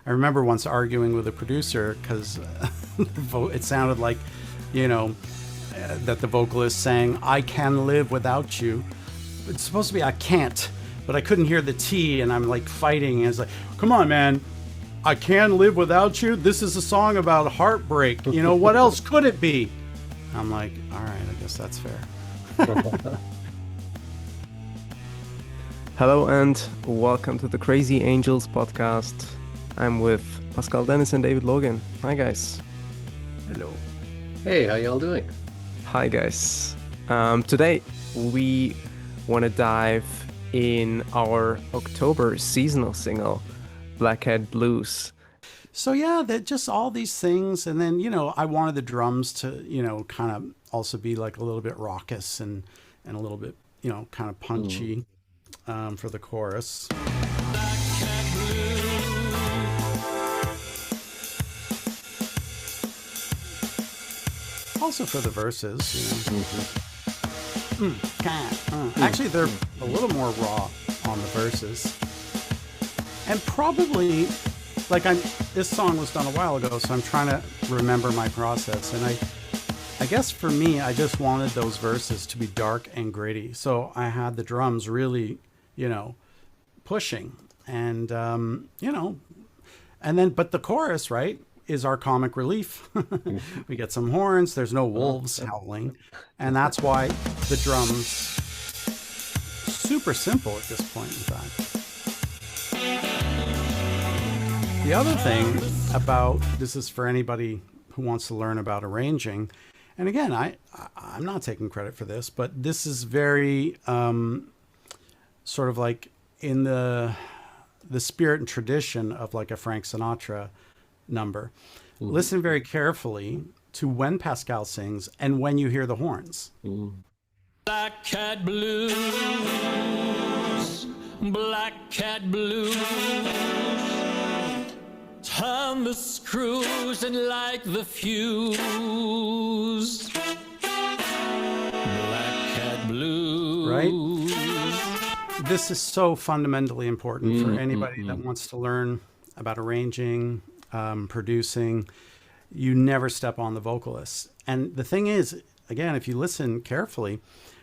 I remember once arguing with a producer because it sounded like, that the vocalist sang, "I can live without you." It's supposed to be "I can't," but I couldn't hear the T, and I'm like fighting. And it's like, come on, man. I can live without you. This is a song about heartbreak. What else could it be? I'm like, all right, I guess that's fair. Hello and welcome to the Crazy Angels podcast. I'm with Pascal Dennis and David Logan. Hi guys. Hello. Hey, how y'all doing? Hi guys. Today we want to dive in our October seasonal single, Blackhead Blues. So yeah, that just all these things, and then I wanted the drums to kind of also be like a little bit raucous and a little bit kind of punchy for the chorus. Also for the verses, Actually, they're a little more raw on the verses, and probably this song was done a while ago, so I'm trying to remember my process. And I guess for me, I just wanted those verses to be dark and gritty, so I had the drums really, pushing, and and then but the chorus, right, is our comic relief. We get some horns, there's no wolves howling, and that's why the drums, super simple at this point, in fact. The other thing about this is for anybody who wants to learn about arranging, and again, I'm not taking credit for this, but this is very sort of like in the spirit and tradition of like a Frank Sinatra number. Mm-hmm. Listen very carefully to when Pascal sings and when you hear the horns. Mm. Black cat blues, black cat blues, turn the screws and light the fuse. Black cat blues. Right? This is so fundamentally important for anybody that wants to learn about arranging, producing. You never step on the vocalist. And the thing is, again, if you listen carefully,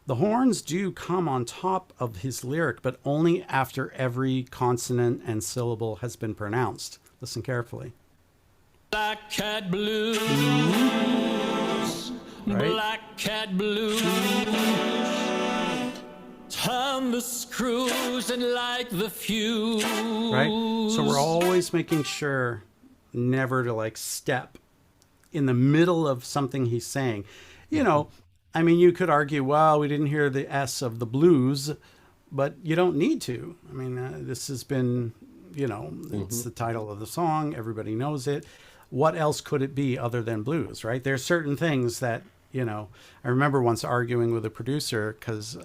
the horns do come on top of his lyric, but only after every consonant and syllable has been pronounced. Listen carefully. Black cat blues, right? Black cat blues, turn the screws and light the fuse. Right? So we're always making sure never to like step in the middle of something he's saying. I mean, you could argue, well, we didn't hear the S of the blues, but you don't need to. I mean, this has been, it's the title of the song. Everybody knows it. What else could it be other than blues, right? There's certain things that, I remember once arguing with a producer because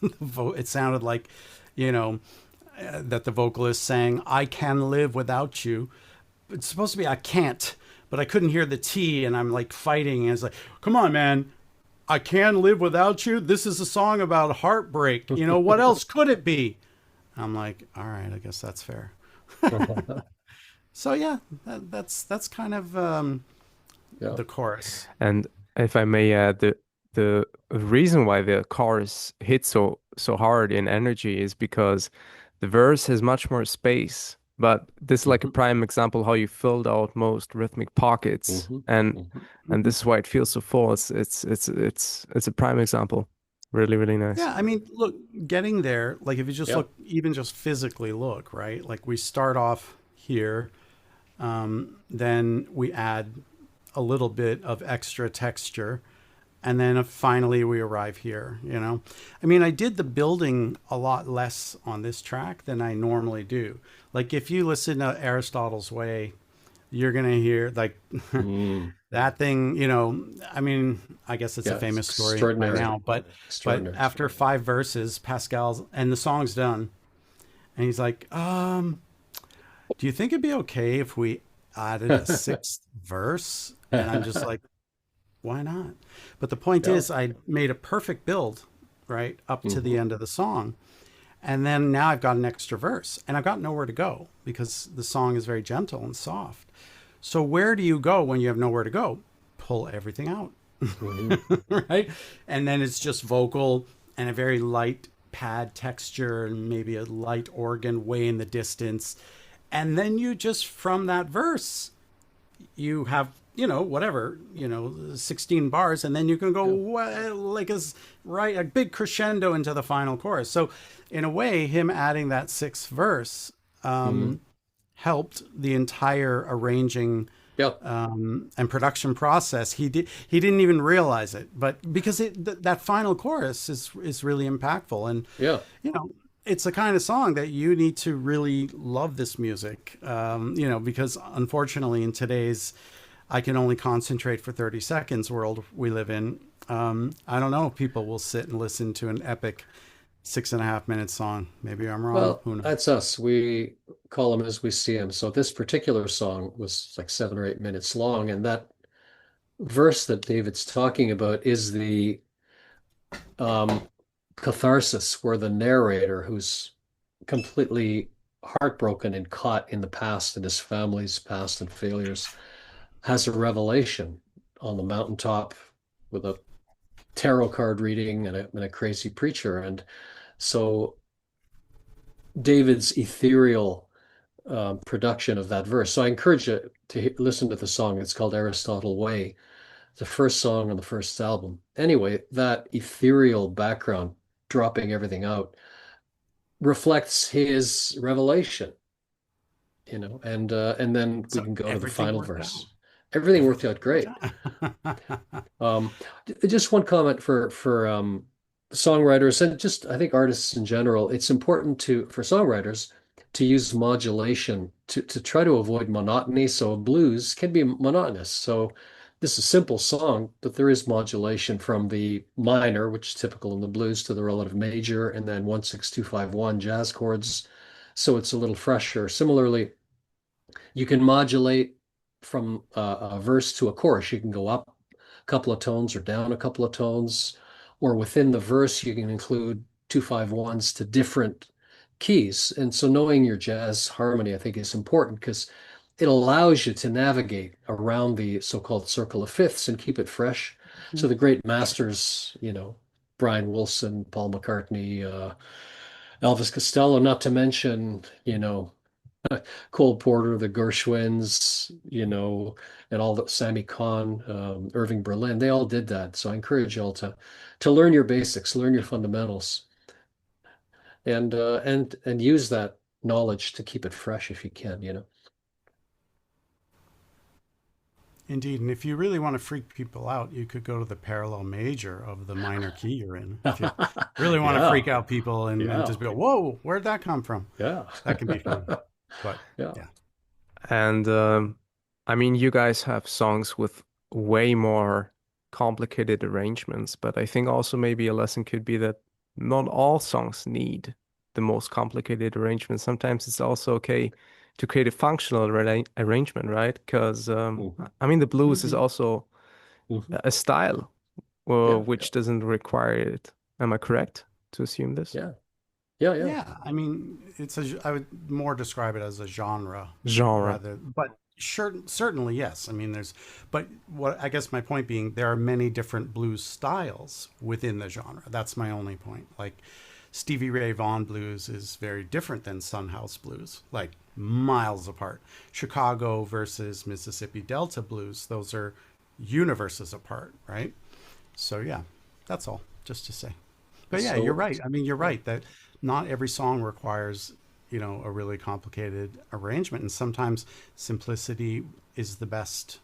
it sounded like, that the vocalist sang, "I can live without you." It's supposed to be "I can't," but I couldn't hear the T, and I'm like fighting. And it's like, come on, man. I can live without you. This is a song about heartbreak. What else could it be? I'm like, all right, I guess that's fair. So yeah, that's kind of the chorus. And if I may add, the reason why the chorus hits so hard in energy is because the verse has much more space. But this is like a prime example how you filled out most rhythmic pockets, and this is why it feels so full. It's a prime example. Really, really nice. Yeah, I mean, look, getting there, like if you just look, even just physically look, right? Like we start off here, then we add a little bit of extra texture, and then finally we arrive here, I mean, I did the building a lot less on this track than I normally do. Like if you listen to Aristotle's Way, you're going to hear like that thing, I mean, I guess it's a famous story right now, but after 5 verses, Pascal's, and the song's done. And he's like, do you think it'd be okay if we added a 6th verse? And I'm just like, why not? But the point is, I made a perfect build right up to the end of the song. And then now I've got an extra verse and I've got nowhere to go because the song is very gentle and soft. So where do you go when you have nowhere to go? Pull everything out. Mhm. Right? And then it's just vocal and a very light pad texture and maybe a light organ way in the distance. And then you just, from that verse, you have, whatever, 16 bars, and then you can go Yeah. like right, a big crescendo into the final chorus. So in a way, him adding that sixth verse Mhm. helped the entire arranging Yeah. and production process. He didn't even realize it, but because that final chorus is really impactful, and Yeah. you know it's the kind of song that you need to really love this music. Because unfortunately in today's I can only concentrate for 30 seconds world we live in. I don't know if people will sit and listen to an epic 6.5 minute song. Maybe I'm wrong. Well, Who knows? that's us. We call them as we see them. So this particular song was like 7 or 8 minutes long, and that verse that David's talking about is the um, catharsis, where the narrator, who's completely heartbroken and caught in the past and his family's past and failures, has a revelation on the mountaintop with a tarot card reading and a crazy preacher. And so David's ethereal production of that verse. So I encourage you to listen to the song. It's called Aristotle Way, the first song on the first album. Anyway, that ethereal background, dropping everything out, reflects his revelation, and then we So can go to the everything final worked out. verse. Everything worked Everything out worked great. out. Just one comment for songwriters and just I think artists in general. It's important for songwriters to use modulation to try to avoid monotony. So blues can be monotonous. So this is a simple song, but there is modulation from the minor, which is typical in the blues, to the relative major, and then 1 6 2 5 1 jazz chords. So it's a little fresher. Similarly, you can modulate from a verse to a chorus. You can go up a couple of tones or down a couple of tones, or within the verse, you can include 2 5 1s to different keys. And so knowing your jazz harmony, I think, is important because it allows you to navigate around the so-called circle of fifths and keep it fresh. So the great masters, Brian Wilson, Paul McCartney, Elvis Costello, not to mention, Cole Porter, the Gershwins, and all the Sammy Cahn, Irving Berlin, they all did that. So I encourage y'all to learn your basics, learn your fundamentals, and use that knowledge to keep it fresh if you can. Indeed, and if you really want to freak people out, you could go to the parallel major of the minor key you're in. If you really want to Yeah, freak out people and yeah, just go, "Whoa, where'd that come from?" yeah, That can be fun. But yeah. yeah, And I mean, you guys have songs with way more complicated arrangements, but I think also maybe a lesson could be that not all songs need the most complicated arrangement. Sometimes it's also okay to create a functional arrangement, right? Because Mhm, I mean, the blues is hmm also mhm. a style Yeah, yeah, which doesn't require it. Am I correct to assume this? yeah, yeah, yeah. yeah. I mean, I would more describe it as a genre Genre. rather, but sure, certainly yes. I mean, but what I guess my point being, there are many different blues styles within the genre. That's my only point. Like Stevie Ray Vaughan blues is very different than Sun House blues, like miles apart. Chicago versus Mississippi Delta blues, those are universes apart, right? So yeah, that's all. Just to say. But yeah, you're So, right. I mean, you're yeah. right that not every song requires, a really complicated arrangement, and sometimes simplicity is the best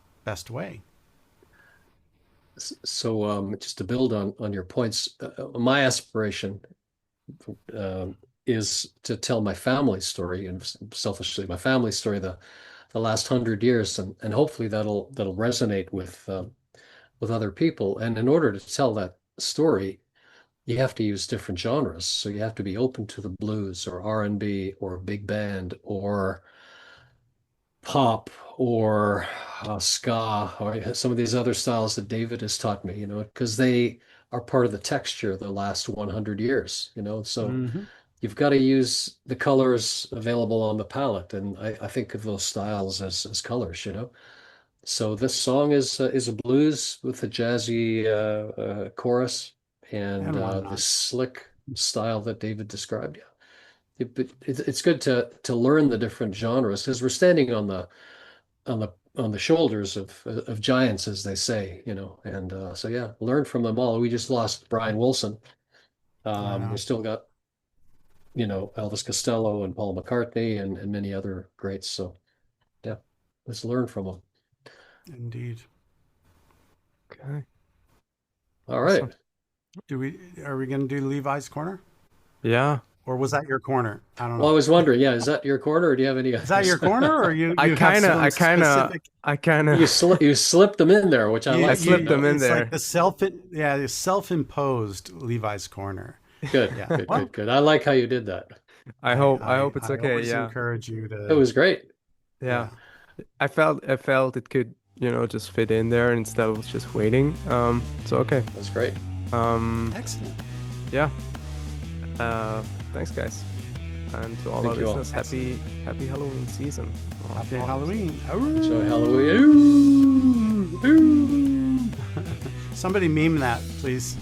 way. So, just to build on your points, my aspiration um, is to tell my family story, and selfishly my family story, the last 100 years, and hopefully that'll resonate with other people. And in order to tell that story, you have to use different genres. So you have to be open to the blues or R&B or big band or pop or ska or some of these other styles that David has taught me, because they are part of the texture of the last 100 years. So Hmm you've got to use the colors available on the palette, and I think of those styles as colors, you know. So this song is a blues with a jazzy chorus and And why the not? slick style that David described. Yeah, but it's good to learn the different genres because we're standing on the shoulders of giants, as they say, you know. And so yeah, learn from them all. We just lost Brian Wilson. I We know. still got, you know, Elvis Costello and Paul McCartney and many other greats. So yeah, let's learn from them. Indeed. Okay. All right. Awesome. Are we going to do Levi's corner? Yeah. Or was that your corner? I don't Well, I know. was wondering, yeah, is that your corner, or do you have any Is that your corner, or you I have kind of, some I kind of, specific? I kind of, You slipped them in there, which I You- like. I slipped them in it's there. like the self-imposed Levi's corner. Good, Yeah. good, Well, good, good. I like how you did that. I hope it's I okay. always Yeah. encourage you to. It was great. Yeah. I felt it could, just fit in there instead of just waiting. So okay. It was great. Excellent. Yeah. Thanks guys. And to all Thank our you all. listeners, happy Halloween season. Happy Okay. Halloween. Enjoy Halloween. Ooh, ooh. Somebody meme that, please.